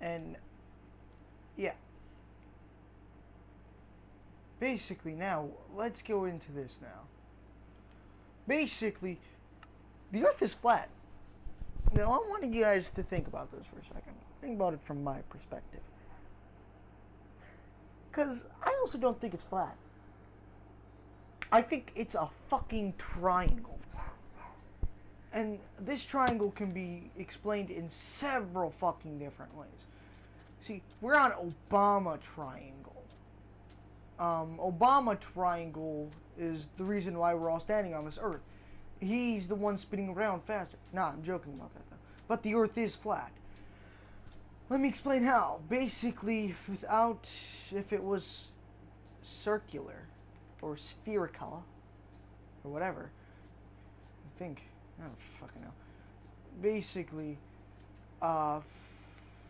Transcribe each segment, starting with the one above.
And yeah, basically now let's go into this now. Basically, the Earth is flat. Now I wanted you guys to think about this for a second. Think about it from my perspective. Because I also don't think it's flat. I think it's a fucking triangle. And this triangle can be explained in several fucking different ways. See, we're on Obama Triangle. Obama Triangle is the reason why we're all standing on this Earth. He's the one spinning around faster. Nah, I'm joking about that though. But the Earth is flat. Let me explain how. Basically, if it was circular or spherical or whatever, I don't fucking know. Basically,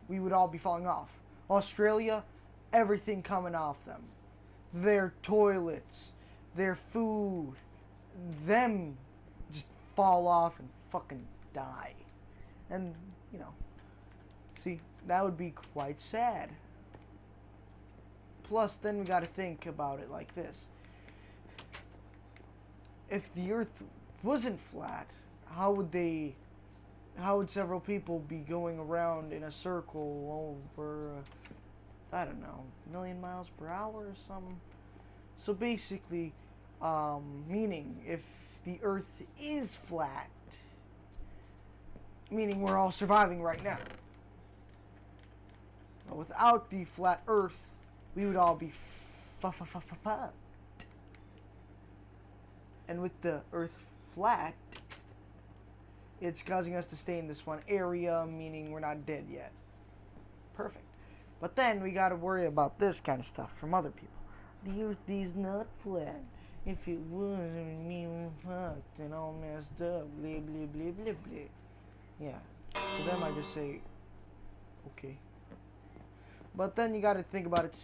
we would all be falling off. Australia, everything coming off them. Their toilets, their food, them just fall off and fucking die. And, see, that would be quite sad. Plus, then we gotta think about it like this. If the Earth wasn't flat, how would several people be going around in a circle over, I don't know, a million miles per hour or something? So basically, meaning if the Earth is flat, meaning we're all surviving right now. But without the flat Earth, we would all be fucked. And with the Earth flat, it's causing us to stay in this one area, meaning we're not dead yet. Perfect. But then we gotta worry about this kind of stuff from other people. The Earth is not flat. If it was, me fucked and all messed up, blah blah blah blah blah. Yeah. To them I just say, okay. But then you gotta think about it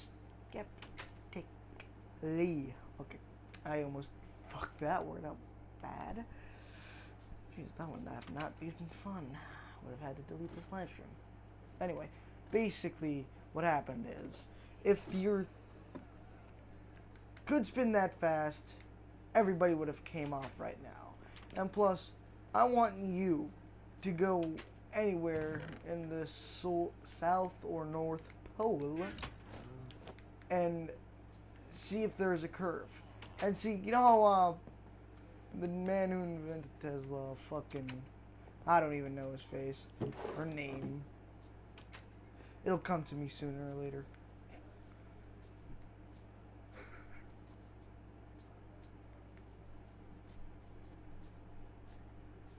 skeptically. Okay. I almost fucked that word up bad. Jeez, that would have not been fun. Would have had to delete this live stream. Anyway, basically what happened is, if the Earth could spin that fast, everybody would have came off right now. And plus, I want you to go anywhere in the South or North Pole and see if there's a curve. And see, you know how the man who invented Tesla, fucking, I don't even know his face or name. It'll come to me sooner or later.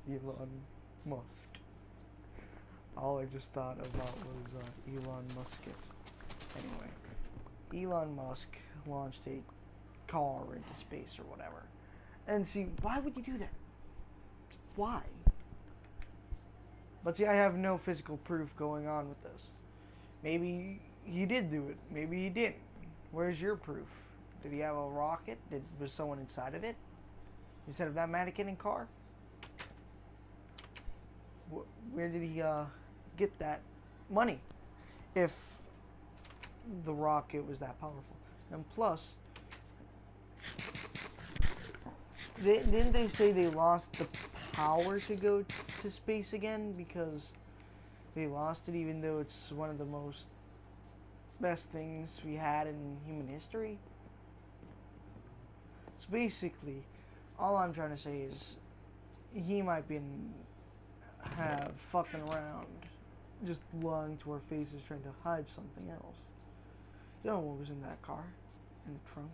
Elon Musk. All I just thought about was Elon Musk. Anyway, Elon Musk launched a car into space or whatever. And see, why would you do that? Why? But see, I have no physical proof going on with this. Maybe he did do it. Maybe he didn't. Where's your proof? Did he have a rocket? Was someone inside of it? Instead of that mannequin and car? Where did he get that money? If the rocket was that powerful. And plus, didn't they say they lost the power to go to space again because they lost it, even though it's one of the best things we had in human history? So basically, all I'm trying to say is he might have fucking around, just lying to our faces, trying to hide something else. You know what was in that car, in the trunk?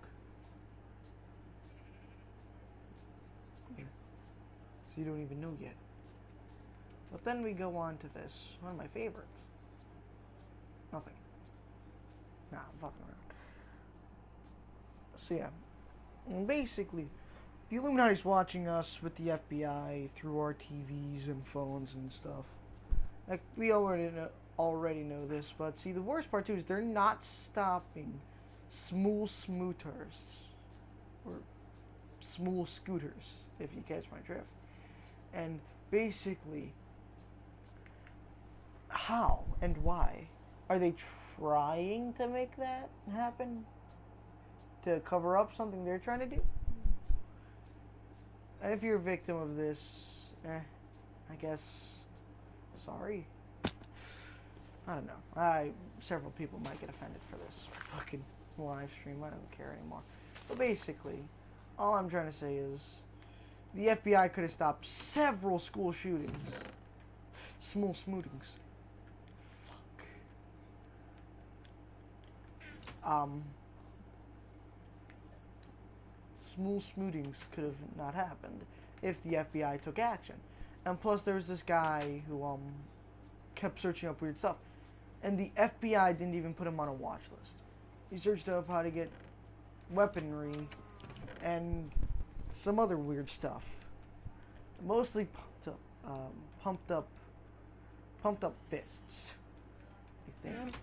So you don't even know yet. But then we go on to this, one of my favorites. Nothing. Nah, I'm fucking around. So yeah, and basically, the Illuminati's watching us with the FBI through our TVs and phones and stuff. Like, we already know this, but see, the worst part too is they're not stopping small smooters, or small scooters, if you catch my drift. And basically, how and why Are they trying to make that happen? To cover up something they're trying to do? And if you're a victim of this, I guess, sorry. I don't know. Several people might get offended for this fucking live stream. I don't care anymore. But basically, all I'm trying to say is, the FBI could have stopped several school shootings. Small smootings. Fuck. Small smootings could have not happened if the FBI took action. And plus, there was this guy who kept searching up weird stuff, and the FBI didn't even put him on a watch list. He searched up how to get weaponry and some other weird stuff, mostly pumped up fists. I think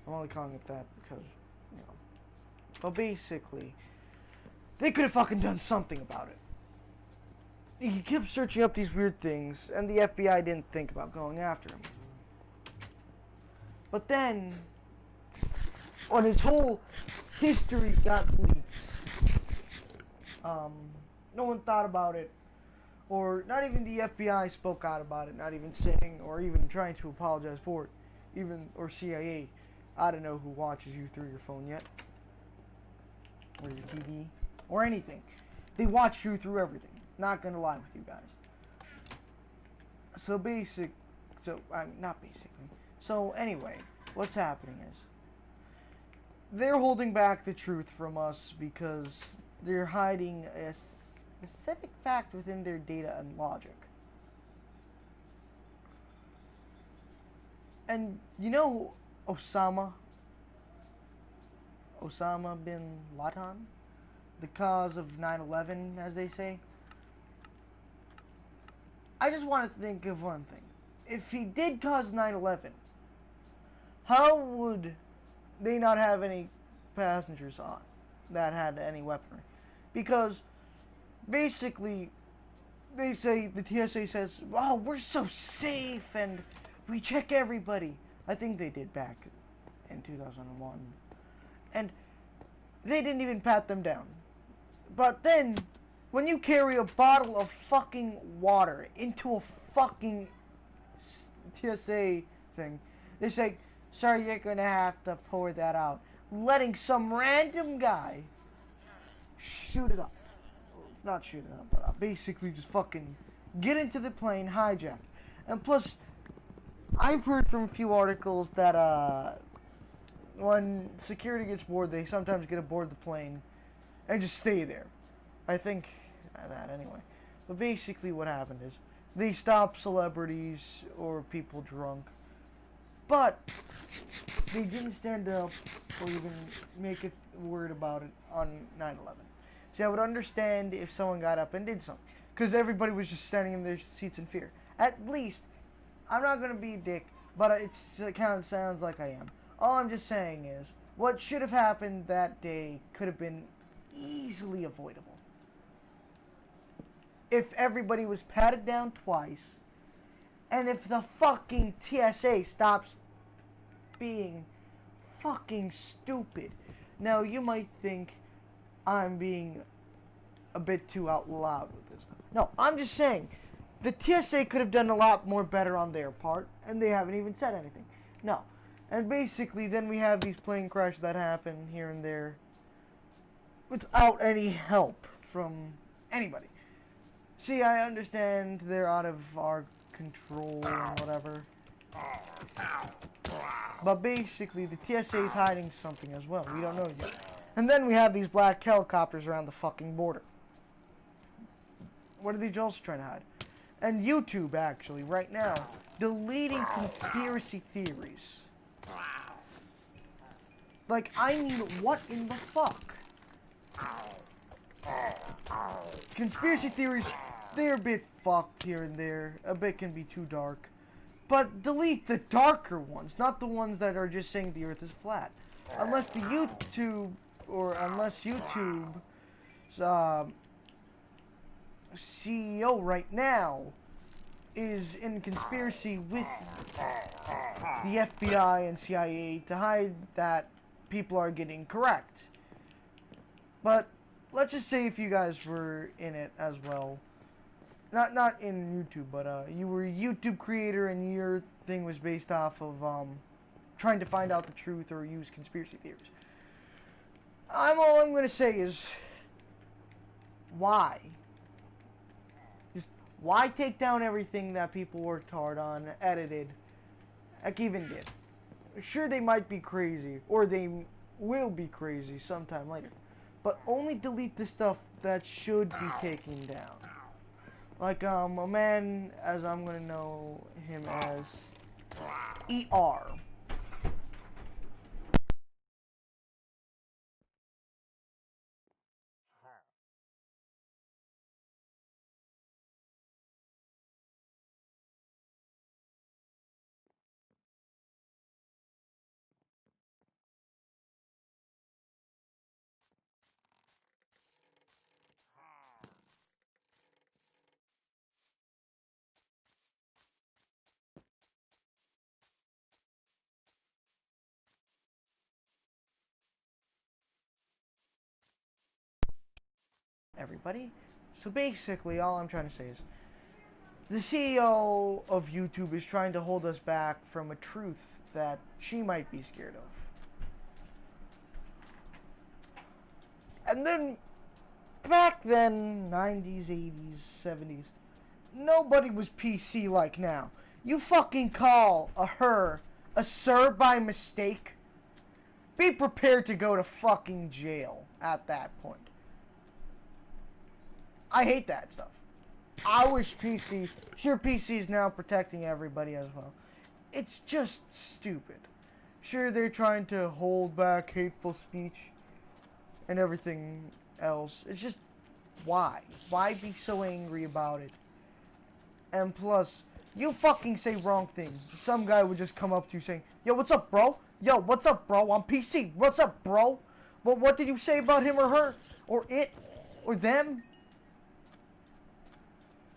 I'm only calling it that because, you know. But basically, they could have fucking done something about it. He kept searching up these weird things, and the FBI didn't think about going after him. But then, when his whole history got leaked, no one thought about it, or not even the FBI spoke out about it, not even saying, or even trying to apologize for it, or CIA. I don't know who watches you through your phone yet, or your TV, or anything. They watch you through everything. Not gonna lie with you guys. Not basically. So anyway, what's happening is, they're holding back the truth from us because they're hiding a specific fact within their data and logic. And you know Osama bin Laden? The cause of 9/11, as they say? I just want to think of one thing. If he did cause 9/11, how would they not have any passengers on that had any weaponry? Because basically, they say, the TSA says, "Oh, we're so safe and we check everybody." I think they did back in 2001. And they didn't even pat them down. But then, when you carry a bottle of fucking water into a fucking TSA thing, they say, "Sir, you're gonna have to pour that out." Letting some random guy shoot it up. Not shoot it up, but basically just fucking get into the plane, hijack. And plus, I've heard from a few articles that when security gets bored, they sometimes get aboard the plane and just stay there. I think that anyway. But basically what happened is, they stopped celebrities or people drunk, but they didn't stand up or even make a word about it on 9/11. See, I would understand if someone got up and did something, because everybody was just standing in their seats in fear. At least, I'm not going to be a dick, but it kind of sounds like I am. All I'm just saying is, what should have happened that day could have been easily avoidable. If everybody was patted down twice, and if the fucking TSA stops being fucking stupid. Now, you might think I'm being a bit too out loud with this stuff. No, I'm just saying, the TSA could have done a lot more better on their part, and they haven't even said anything. No. And basically, then we have these plane crashes that happen here and there without any help from anybody. See, I understand they're out of our control and whatever. But basically, the TSA is hiding something as well. We don't know yet. And then we have these black helicopters around the fucking border. What are they also trying to hide? And YouTube, actually, right now, deleting conspiracy theories. Like, I mean, what in the fuck? Conspiracy theories, they're a bit fucked here and there. A bit can be too dark. But delete the darker ones, not the ones that are just saying the earth is flat. Unless YouTube's CEO right now is in conspiracy with the FBI and CIA to hide that people are getting correct. But let's just say if you guys were in it as well, not in YouTube, but you were a YouTube creator and your thing was based off of trying to find out the truth or use conspiracy theories. All I'm gonna say is, why? Just why take down everything that people worked hard on, edited, heck even did? Sure, they might be crazy, or they will be crazy sometime later, but only delete the stuff that should be taken down. Like a man, as I'm gonna know him as, ER. Everybody. So basically, all I'm trying to say is, the CEO of YouTube is trying to hold us back from a truth that she might be scared of. And then, back then, 90s, 80s, 70s, nobody was PC like now. You fucking call her a sir by mistake? Be prepared to go to fucking jail at that point. I hate that stuff. I wish PC, sure PC is now protecting everybody as well. It's just stupid. Sure, they're trying to hold back hateful speech and everything else. It's just, why? Why be so angry about it? And plus, you fucking say wrong thing. Some guy would just come up to you saying, yo, what's up, bro? Yo, what's up, bro? I'm PC. What's up, bro? Well, what did you say about him or her? Or it? Or them?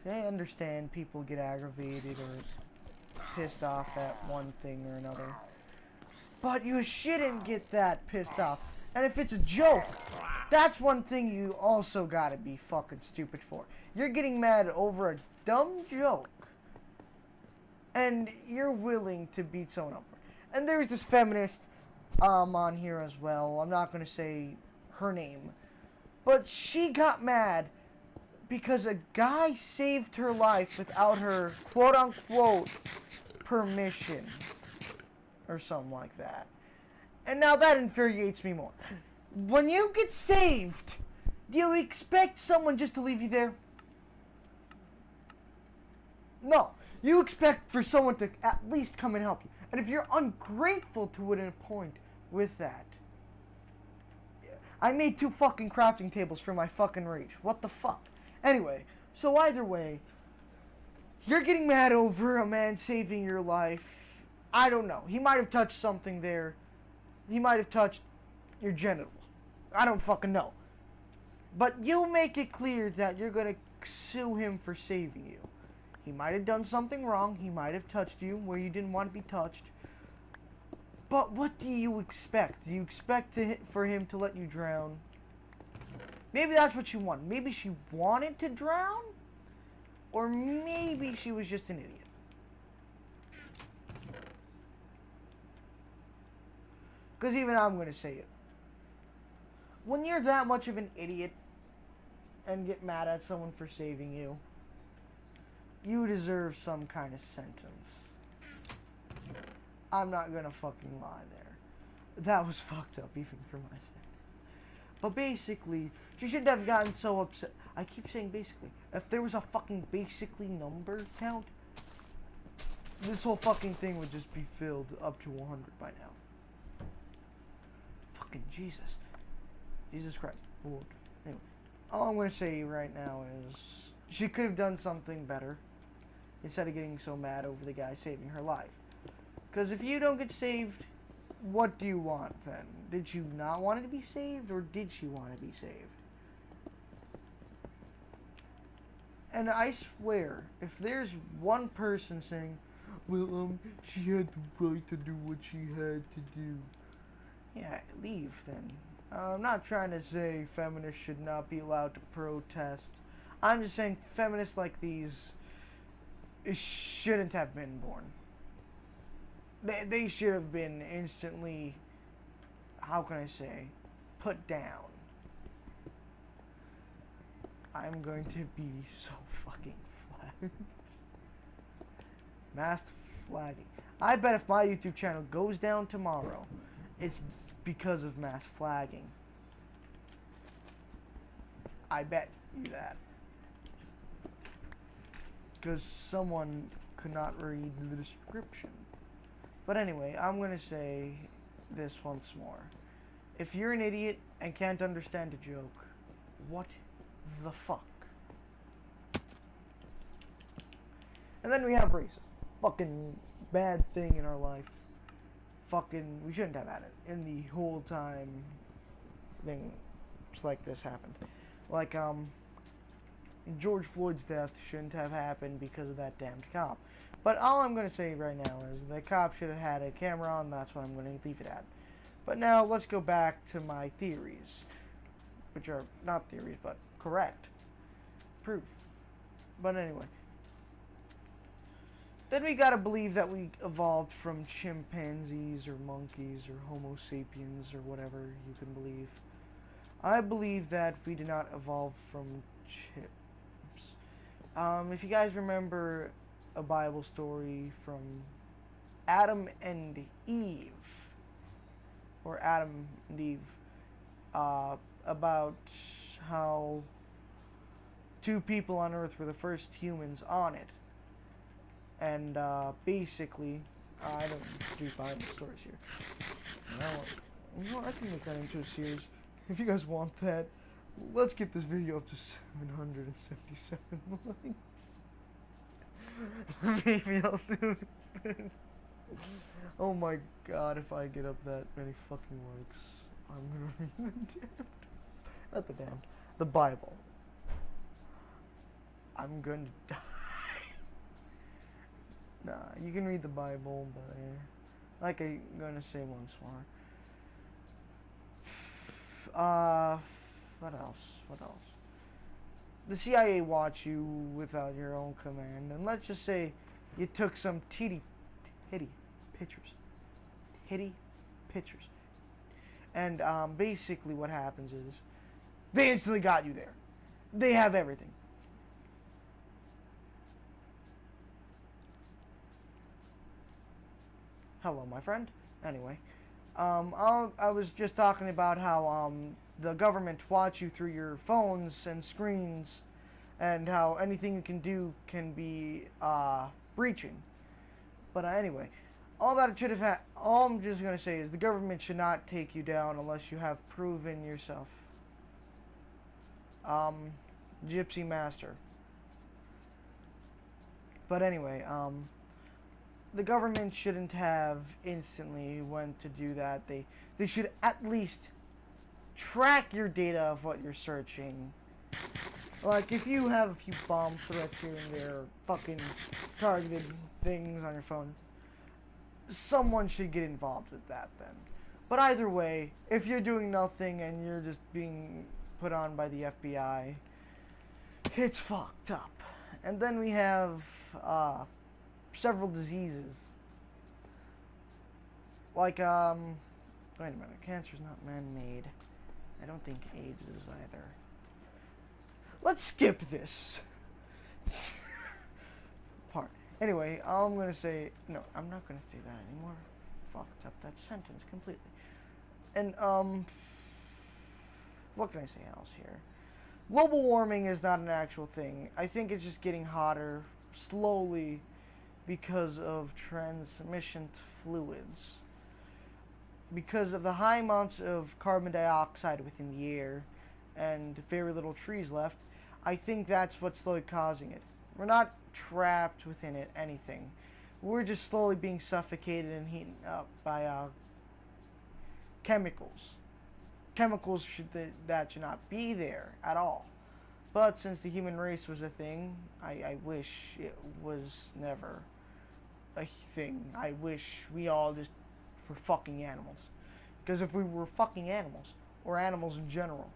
I understand people get aggravated or pissed off at one thing or another. But you shouldn't get that pissed off. And if it's a joke, that's one thing you also gotta be fucking stupid for. You're getting mad over a dumb joke. And you're willing to beat someone up. And there's this feminist on here as well. I'm not gonna say her name. But she got mad because a guy saved her life without her quote-unquote permission. Or something like that. And now that infuriates me more. When you get saved, do you expect someone just to leave you there? No. You expect for someone to at least come and help you. And if you're ungrateful to it at a point with that. I made 2 fucking crafting tables for my fucking rage. What the fuck? Anyway, so either way, you're getting mad over a man saving your life. I don't know. He might have touched something there. He might have touched your genitals. I don't fucking know. But you make it clear that you're going to sue him for saving you. He might have done something wrong. He might have touched you where you didn't want to be touched. But what do you expect? Do you expect for him to let you drown? Maybe that's what you want. Maybe she wanted to drown? Or maybe she was just an idiot. Because even I'm going to say it. When you're that much of an idiot and get mad at someone for saving you, you deserve some kind of sentence. I'm not going to fucking lie there. That was fucked up even for my standards. But basically, she shouldn't have gotten so upset. I keep saying basically. If there was a fucking basically number count, this whole fucking thing would just be filled up to 100 by now. Fucking Jesus. Jesus Christ. Lord. Anyway, all I'm going to say right now is she could have done something better instead of getting so mad over the guy saving her life. Because if you don't get saved, what do you want then? Did you not want it to be saved, or did she want to be saved? And I swear, if there's one person saying, Well, she had the right to do what she had to do. Yeah, leave then. I'm not trying to say feminists should not be allowed to protest. I'm just saying feminists like these shouldn't have been born. They should have been instantly, how can I say, put down. I'm going to be so fucking flagged. Masked flagging. I bet if my YouTube channel goes down tomorrow, it's because of mass flagging. I bet you that. Because someone could not read the description. But anyway, I'm going to say this once more. If you're an idiot and can't understand a joke, what the fuck? And then we have racism. Fucking bad thing in our life. Fucking, we shouldn't have had it. In the whole time things like this happened. Like, George Floyd's death shouldn't have happened because of that damned cop. But all I'm going to say right now is the cop should have had a camera on. That's what I'm going to leave it at. But now let's go back to my theories, which are not theories, but correct proof. But anyway, then we gotta believe that we evolved from chimpanzees or monkeys or Homo sapiens or whatever you can believe. I believe that we did not evolve from chips. If you guys remember a Bible story from Adam and Eve, or Adam and Eve, about how two people on Earth were the first humans on it. And basically, I don't do Bible stories here. You know, I can make that into a series. If you guys want that, let's get this video up to 777 likes. Maybe I'll do it. Oh my god, if I get up that many fucking likes, I'm gonna read the damned. Not the damned. The Bible. I'm going to die. Nah, you can read the Bible, but like I'm gonna say once more. What else? What else? The CIA watch you without your own command, and let's just say you took some titty pictures, and basically what happens is they instantly got you there. They have everything. Hello, my friend. Anyway, I was just talking about how the government watch you through your phones and screens, and how anything you can do can be breaching. But anyway, all that should have all I'm just gonna say is the government should not take you down unless you have proven yourself. Gypsy Master. But anyway, the government shouldn't have instantly went to do that. They should at least track your data of what you're searching. Like, if you have a few bomb threats here and there, fucking targeted things on your phone, someone should get involved with that then. But either way, if you're doing nothing and you're just being put on by the FBI, it's fucked up. And then we have several diseases. Like, wait a minute, cancer's not man-made. I don't think AIDS is either. Let's skip this part. Anyway, I'm gonna say, no, I'm not gonna say that anymore. Fucked up that sentence completely. And, what can I say else here? Global warming is not an actual thing. I think it's just getting hotter slowly because of transmission fluids. Because of the high amounts of carbon dioxide within the air and very little trees left, I think that's what's slowly causing it. We're not trapped within it anything. We're just slowly being suffocated and heated up by chemicals. Chemicals that should not be there at all. But since the human race was a thing, I wish it was never. a thing. I wish we all just were fucking animals. Because if we were fucking animals, or animals in general,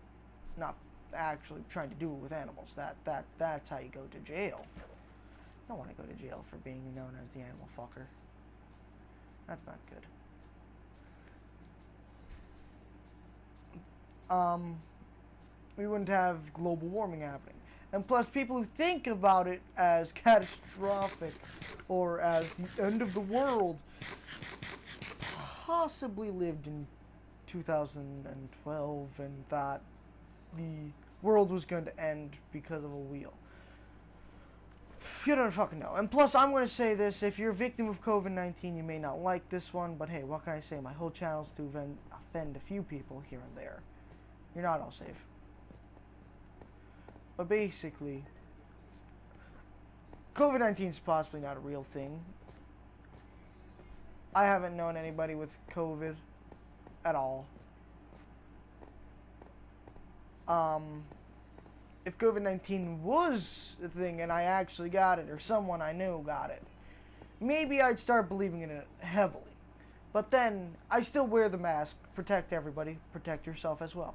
not actually trying to do it with animals, that's how you go to jail. I don't want to go to jail for being known as the animal fucker. That's not good. We wouldn't have global warming happening. And plus, people who think about it as catastrophic or as the end of the world possibly lived in 2012 and thought the world was going to end because of a wheel. You don't fucking know. And plus, I'm going to say this, if you're a victim of COVID-19, you may not like this one, but hey, what can I say? My whole channel is to offend a few people here and there. You're not all safe. But basically, COVID-19 is possibly not a real thing. I haven't known anybody with COVID at all. If COVID-19 was a thing and I actually got it, or someone I knew got it, maybe I'd start believing in it heavily. But then, I still wear the mask, protect everybody, protect yourself as well.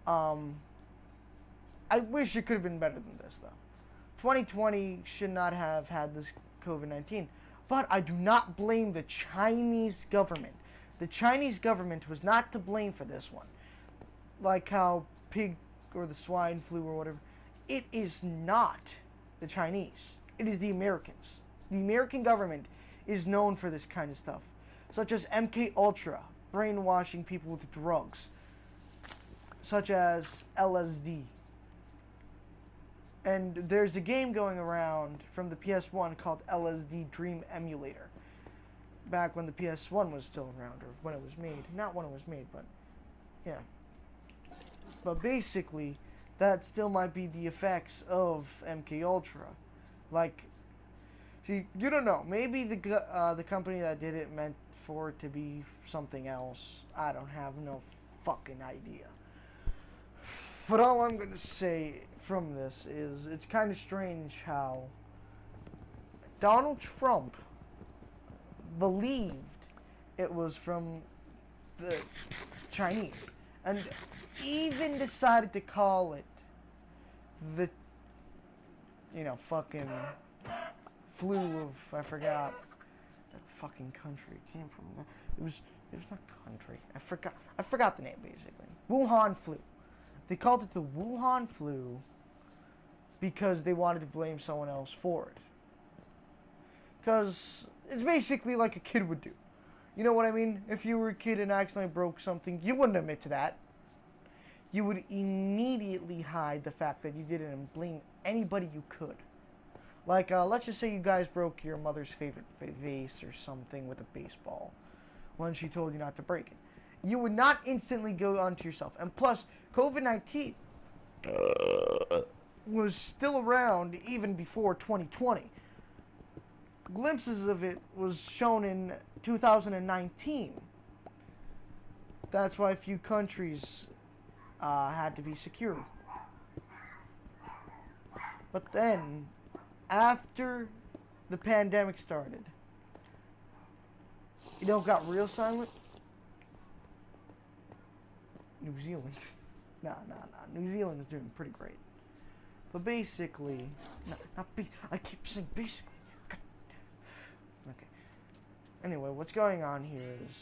I wish it could have been better than this, though. 2020 should not have had this COVID-19. But I do not blame the Chinese government. The Chinese government was not to blame for this one. Like how pig or the swine flu or whatever. It is not the Chinese. It is the Americans. The American government is known for this kind of stuff. Such as MK Ultra, brainwashing people with drugs. Such as LSD. And there's a game going around from the PS1 called LSD Dream Emulator. Back when the PS1 was still around, or when it was made. Not when it was made, but yeah. But basically, that still might be the effects of MK Ultra. Like, see, you don't know. Maybe the company that did it meant for it to be something else. I don't have no fucking idea. But all I'm going to say from this is it's kind of strange how Donald Trump believed it was from the Chinese and even decided to call it the, you know, fucking flu of, I forgot that fucking country it came from. It was not country. I forgot the name basically. Wuhan flu. They called it the Wuhan flu because they wanted to blame someone else for it. Because it's basically like a kid would do. You know what I mean? If you were a kid and accidentally broke something, you wouldn't admit to that. You would immediately hide the fact that you did it and blame anybody you could. Like, let's just say you guys broke your mother's favorite vase or something with a baseball when she told you not to break it. You would not instantly go onto yourself. And plus, COVID-19 was still around even before 2020. Glimpses of it was shown in 2019. That's why a few countries had to be secured. But then, after the pandemic started, you know, it got real silent. New Zealand. Nah. New Zealand is doing pretty great. But basically, I keep saying basically. Okay. Anyway, what's going on here is,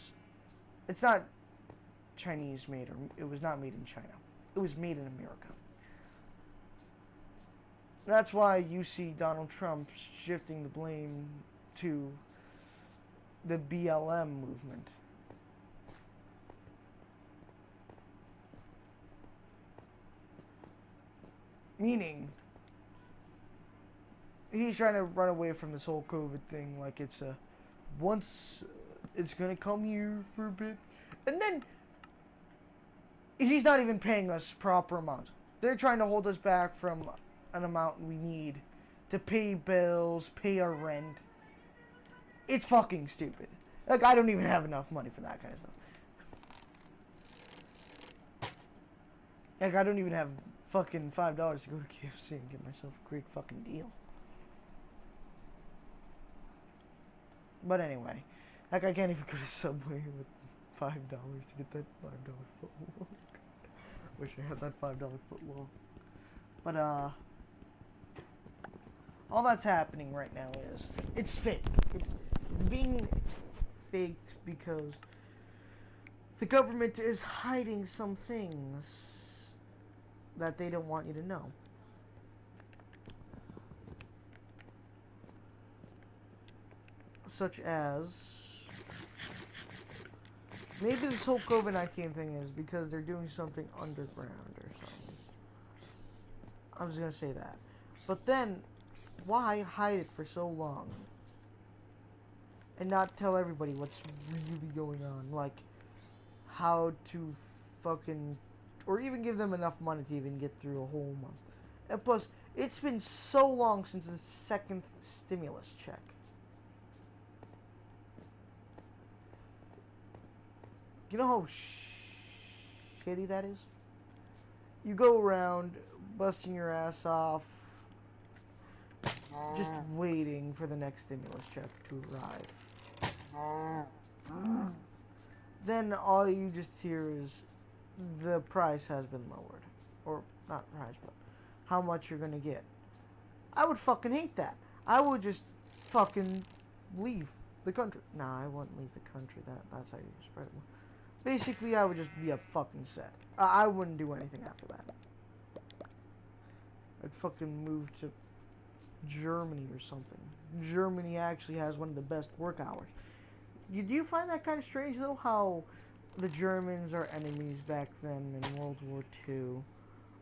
it's not Chinese made, or it was not made in China. It was made in America. That's why you see Donald Trump shifting the blame to the BLM movement. Meaning, he's trying to run away from this whole COVID thing like it's a, once it's gonna come here for a bit, and then he's not even paying us proper amounts. They're trying to hold us back from an amount we need to pay bills, pay our rent. It's fucking stupid. Like, I don't even have enough money for that kind of stuff. Like, I don't even have fucking $5 to go to KFC and get myself a great fucking deal. But anyway, like I can't even go to Subway with $5 to get that $5 foot long. Wish I had that $5 foot long. But all that's happening right now is it's fake. It's being faked because the government is hiding some things that they don't want you to know. Such as maybe this whole COVID-19 thing is because they're doing something underground or something. I'm just gonna say that. But then, why hide it for so long? And not tell everybody what's really going on? Like, how to fucking... Or even give them enough money to even get through a whole month. And plus, it's been so long since the second stimulus check. You know how shitty that is? You go around busting your ass off, just waiting for the next stimulus check to arrive. Then all you just hear is the price has been lowered. Or, not price, but how much you're gonna get. I would fucking hate that. I would just fucking leave the country. Nah, I wouldn't leave the country. That's how you spread it. Basically, I would just be a fucking set. I wouldn't do anything after that. I'd fucking move to Germany or something. Germany actually has one of the best work hours. Do you find that kind of strange, though, how the Germans, our enemies back then in World War II,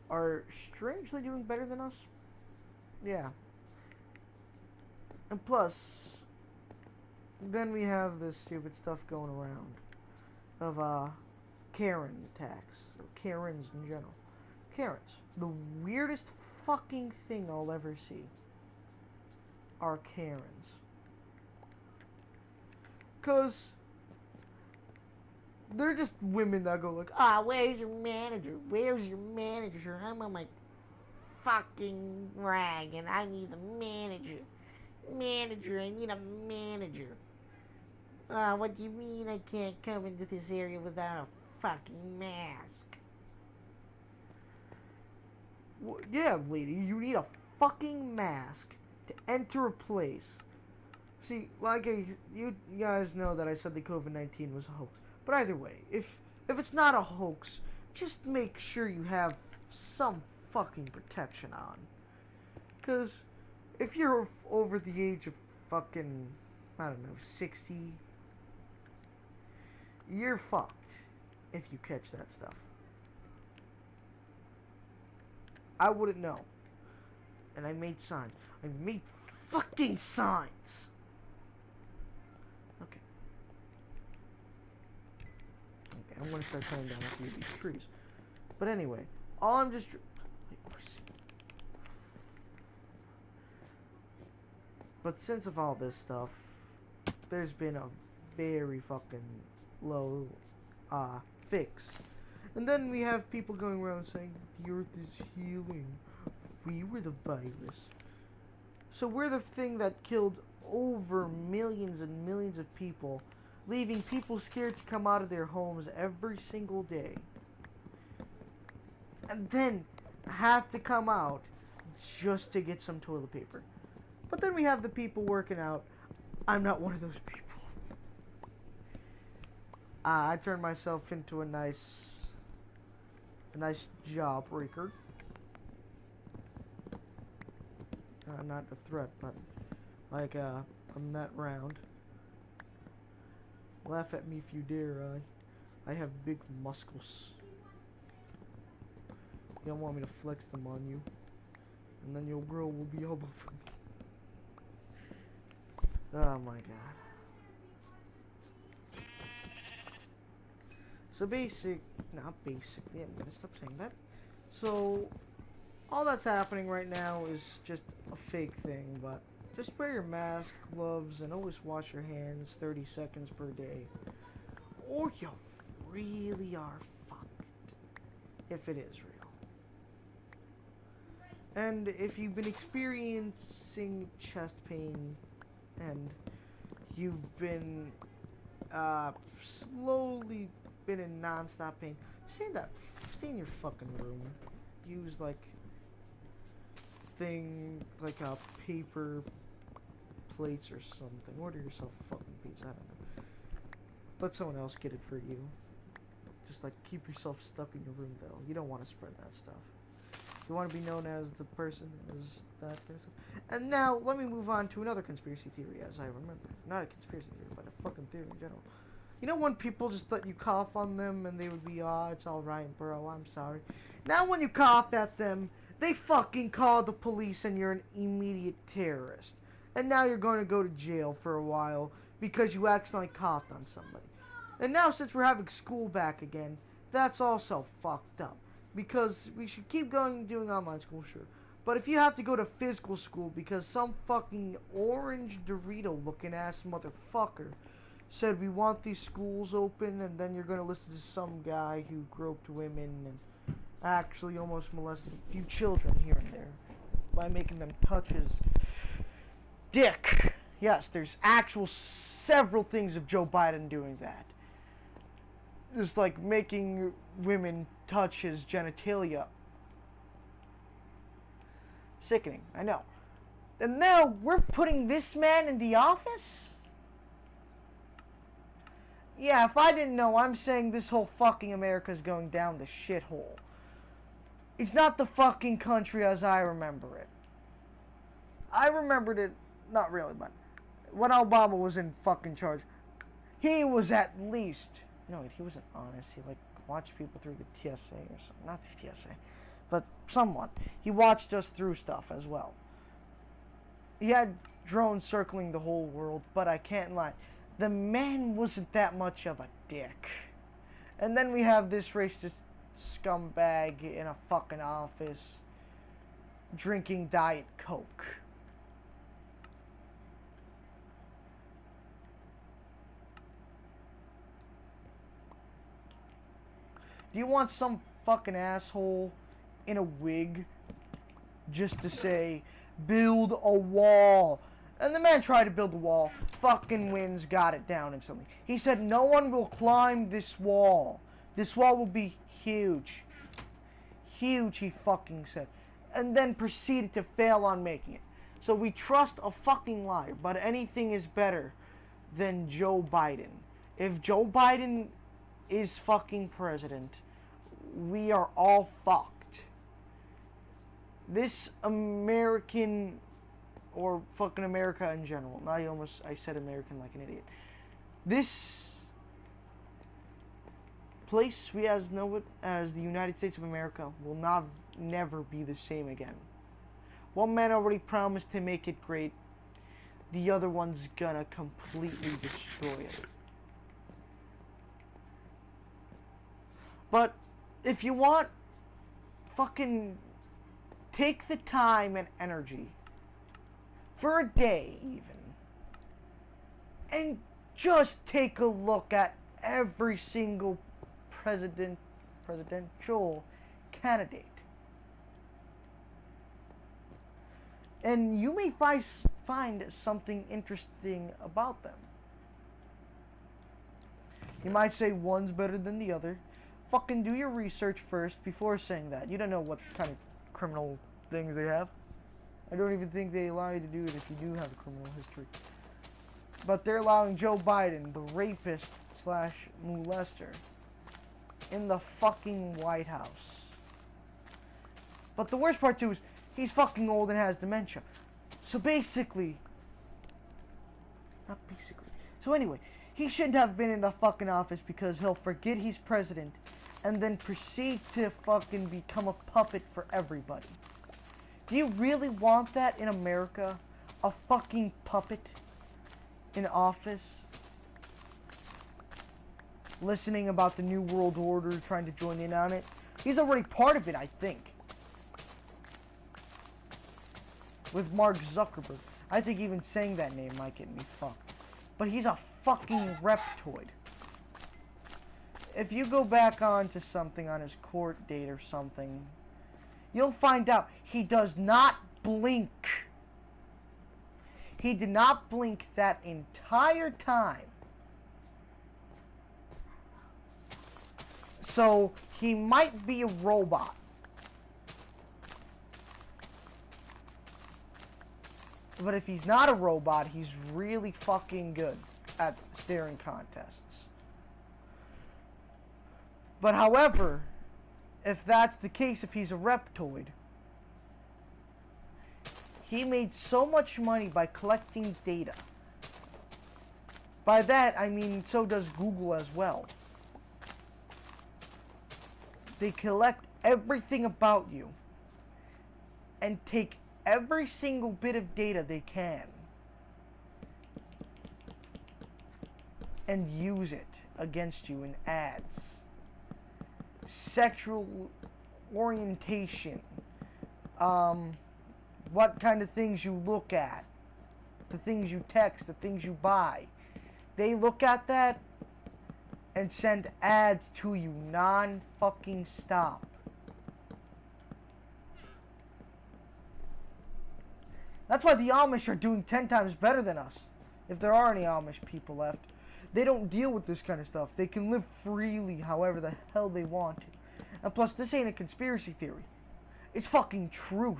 are strangely doing better than us? Yeah. And plus, then we have this stupid stuff going around of Karen attacks, or Karens in general. Karens. The weirdest fucking thing I'll ever see are Karens. 'Cause they're just women that go like, where's your manager? Where's your manager? I'm on my fucking rag and I need a manager. Manager, I need a manager. What do you mean I can't come into this area without a fucking mask? Well, yeah, lady, you need a fucking mask to enter a place. See, like you guys know that I said the COVID-19 was a hoax. But either way, if it's not a hoax, just make sure you have some fucking protection on. Because if you're over the age of fucking, I don't know, 60, you're fucked if you catch that stuff. I wouldn't know. And I made signs. I made fucking signs! Okay. Okay, I'm gonna start cutting down a few of these trees. But anyway, all I'm just... But since of all this stuff, there's been a very fucking low fix. And then we have people going around saying, the earth is healing. We were the virus. So we're the thing that killed over millions and millions of people, leaving people scared to come out of their homes every single day. And then have to come out just to get some toilet paper. But then we have the people working out. I'm not one of those people. I turned myself into a nice jawbreaker. Not a threat, but like I'm that round. Laugh at me if you dare. I have big muscles. You don't want me to flex them on you, and then your girl will be all over me. Oh my god. So not basically, I'm gonna stop saying that. So, all that's happening right now is just a fake thing, but just wear your mask, gloves, and always wash your hands 30 seconds per day. Or you really are fucked, if it is real. And if you've been experiencing chest pain and you've been slowly been in non-stop pain, stay in your fucking room. Use like a paper plates or something. Order yourself a fucking pizza. I don't know. Let someone else get it for you. Just like keep yourself stuck in your room though. You don't want to spread that stuff. You want to be known as the person as that person. And now let me move on to another conspiracy theory as I remember. Not a conspiracy theory, but a fucking theory in general. You know when people just let you cough on them and they would be, oh, it's alright, bro, I'm sorry. Now when you cough at them, they fucking call the police and you're an immediate terrorist. And now you're going to go to jail for a while because you accidentally coughed on somebody. And now since we're having school back again, that's also fucked up. Because we should keep doing online school, sure. But if you have to go to physical school because some fucking orange Dorito looking ass motherfucker said we want these schools open, and then you're going to listen to some guy who groped women and actually almost molested a few children here and there by making them touch his dick. Yes, there's actual several things of Joe Biden doing that. Just like making women touch his genitalia. Sickening, I know. And now we're putting this man in the office? Yeah, if I didn't know, I'm saying this whole fucking America is going down the shithole. It's not the fucking country as I remember it. I remembered it, not really, but when Obama was in fucking charge, he was at least, no, he wasn't honest. He like watched people through the TSA or something, not the TSA, but someone. He watched us through stuff as well. He had drones circling the whole world, but I can't lie. The man wasn't that much of a dick. And then we have this racist scumbag in a fucking office drinking Diet Coke. Do you want some fucking asshole in a wig just to say, build a wall? And the man tried to build the wall. Fucking winds got it down instantly. He said, no one will climb this wall. This wall will be huge. Huge, he fucking said. And then proceeded to fail on making it. So we trust a fucking liar. But anything is better than Joe Biden. If Joe Biden is fucking president, we are all fucked. This American, or fucking America in general. Now I said American like an idiot. This place we know it as the United States of America will never be the same again. One man already promised to make it great. The other one's gonna completely destroy it. But if you want, fucking take the time and energy for a day even, and just take a look at every single presidential candidate, and you may find something interesting about them. You might say one's better than the other. Fucking do your research first before saying that. You don't know what kind of criminal things they have. I don't even think they allow you to do it if you do have a criminal history. But they're allowing Joe Biden, the rapist slash molester, in the fucking White House. But the worst part too is he's fucking old and has dementia. So basically, so anyway, he shouldn't have been in the fucking office because he'll forget he's president and then proceed to fucking become a puppet for everybody. Do you really want that in America? A fucking puppet in office? Listening about the New World Order, trying to join in on it? He's already part of it, I think. With Mark Zuckerberg. I think even saying that name might get me fucked. But he's a fucking reptoid. If you go back onto something on his court date or something, you'll find out he does not blink. He did not blink that entire time. So, he might be a robot. But if he's not a robot, he's really fucking good at staring contests. But however, if that's the case, if he's a reptoid, he made so much money by collecting data. By that, I mean so does Google as well. They collect everything about you and take every single bit of data they can and use it against you in ads. Sexual orientation, what kind of things you look at, the things you text, the things you buy. They look at that and send ads to you non-fucking stop. That's why the Amish are doing 10 times better than us. If there are any Amish people left. They don't deal with this kind of stuff. They can live freely however the hell they want to. And plus, this ain't a conspiracy theory. It's fucking truth.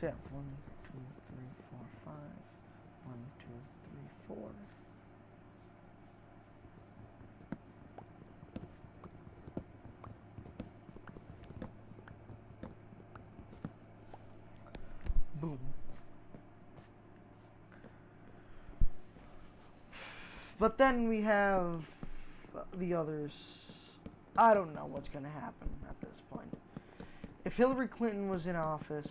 So yeah, 1, 2, 3, 4, 5. 1, 2, 3, 4. Boom. But then we have the others. I don't know what's going to happen at this point. If Hillary Clinton was in office,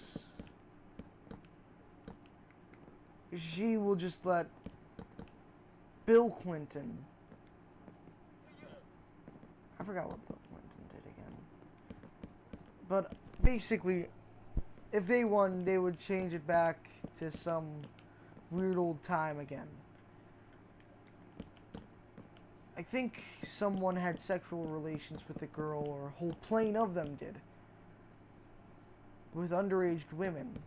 she will just let Bill Clinton. I forgot what Bill Clinton did again. But basically, if they won, they would change it back to some weird old time again. I think someone had sexual relations with a girl, or a whole plane of them did, with underage women.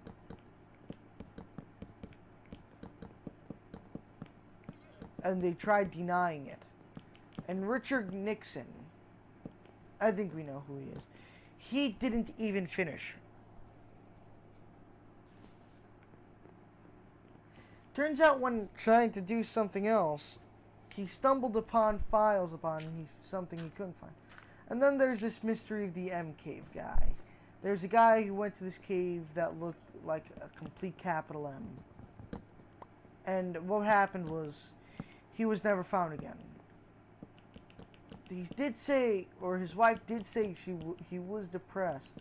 And they tried denying it. And Richard Nixon, I think we know who he is, he didn't even finish. Turns out when trying to do something else, he stumbled upon files upon something he couldn't find. And then there's this mystery of the M Cave guy. There's a guy who went to this cave that looked like a complete capital M. And what happened was, he was never found again. He did say, or his wife did say, he was depressed.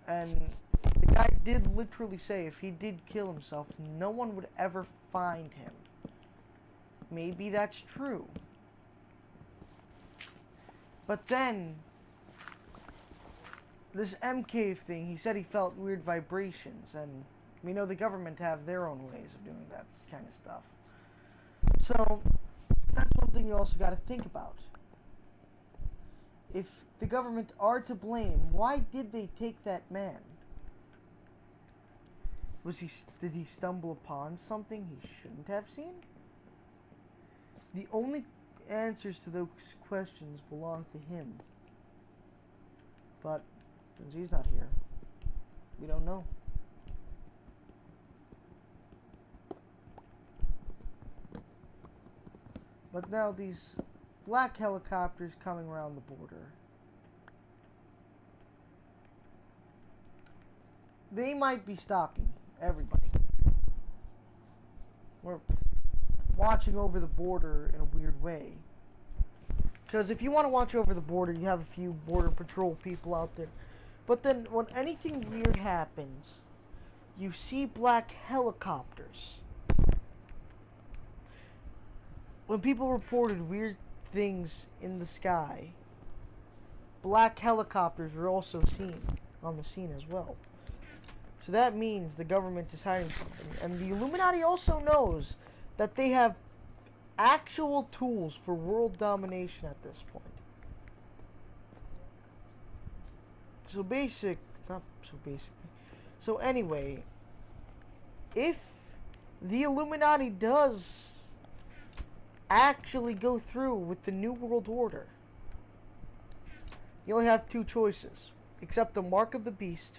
And the guy did literally say if he did kill himself, no one would ever find him. Maybe that's true. But then, this M Cave thing, he said he felt weird vibrations, and we know the government have their own ways of doing that kind of stuff. So, that's one thing you also got to think about. If the government are to blame, why did they take that man? Did he stumble upon something he shouldn't have seen? The only answers to those questions belong to him. But since he's not here, we don't know. But now these black helicopters coming around the border, they might be stalking everybody. We're watching over the border in a weird way. Because if you want to watch over the border, you have a few border patrol people out there. But then when anything weird happens, you see black helicopters. When people reported weird things in the sky, black helicopters were also seen on the scene as well. So that means the government is hiding something. And the Illuminati also knows that they have actual tools for world domination at this point. So anyway, if the Illuminati does actually go through with the New World Order, you only have two choices. Accept the mark of the beast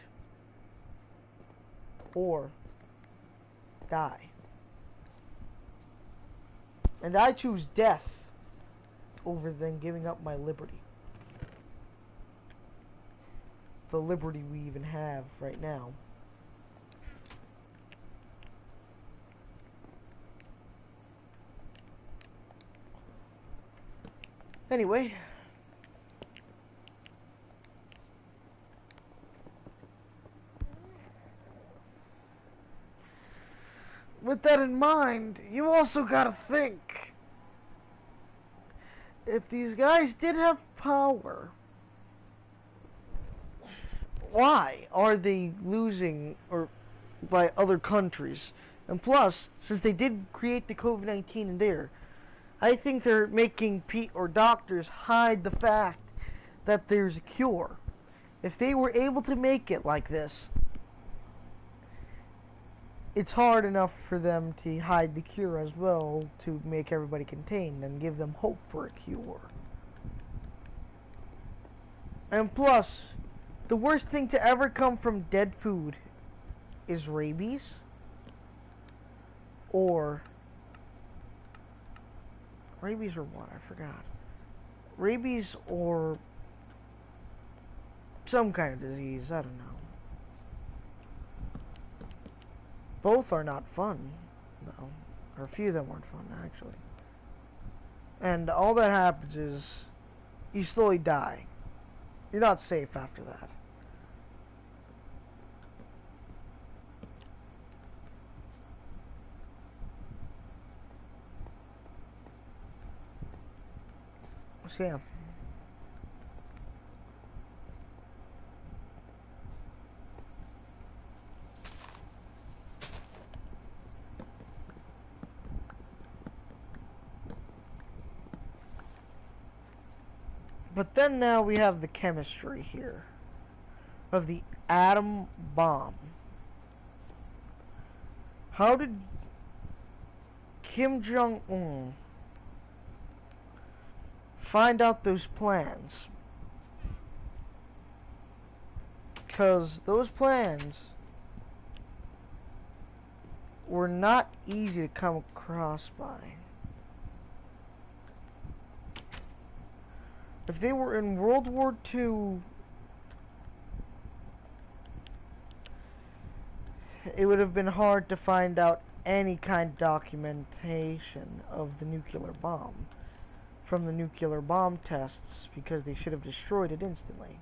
or die. And I choose death over than giving up my liberty. The liberty we even have right now. Anyway, with that in mind, you also gotta think, if these guys did have power, why are they losing or by other countries? And plus, since they did create the COVID-19 in there, I think they're making or doctors hide the fact that there's a cure. If they were able to make it like this, it's hard enough for them to hide the cure as well to make everybody contained and give them hope for a cure. And plus, the worst thing to ever come from dead food is rabies or what? I forgot. Rabies or some kind of disease. I don't know. Both are not fun, though. Or a few of them aren't fun, actually. And all that happens is you slowly die. You're not safe after that. So yeah. But then now we have the chemistry here of the atom bomb. How did Kim Jong-un find out those plans? Because those plans were not easy to come across by. If they were in World War II, it would have been hard to find out any kind of documentation of the nuclear bomb from the nuclear bomb tests, because they should have destroyed it instantly.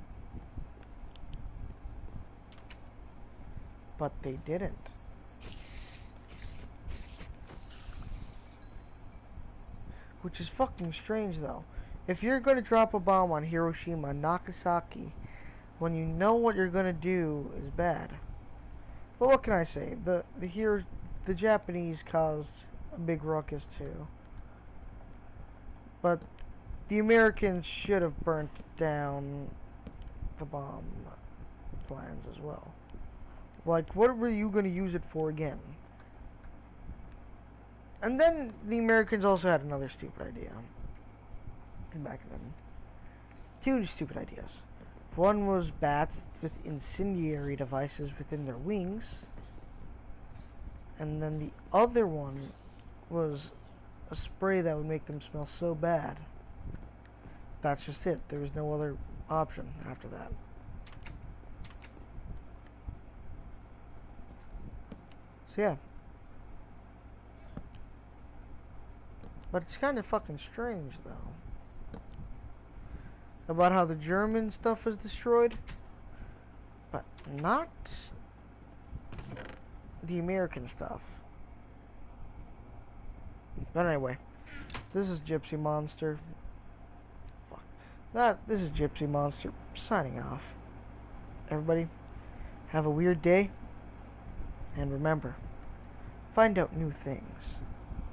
But they didn't. Which is fucking strange, though. If you're going to drop a bomb on Hiroshima and Nagasaki, when you know what you're going to do is bad. But what can I say? The Japanese caused a big ruckus too. But the Americans should have burnt down the bomb plans as well. Like, what were you going to use it for again? And then the Americans also had another stupid idea. Back then. Two stupid ideas. One was bats with incendiary devices within their wings. And then the other one was a spray that would make them smell so bad. That's just it. There was no other option after that. So yeah. But it's kind of fucking strange, though, about how the German stuff was destroyed, but not the American stuff. But anyway, this is Gypsy Monster. Fuck. This is Gypsy Monster signing off. Everybody, have a weird day. And remember, find out new things.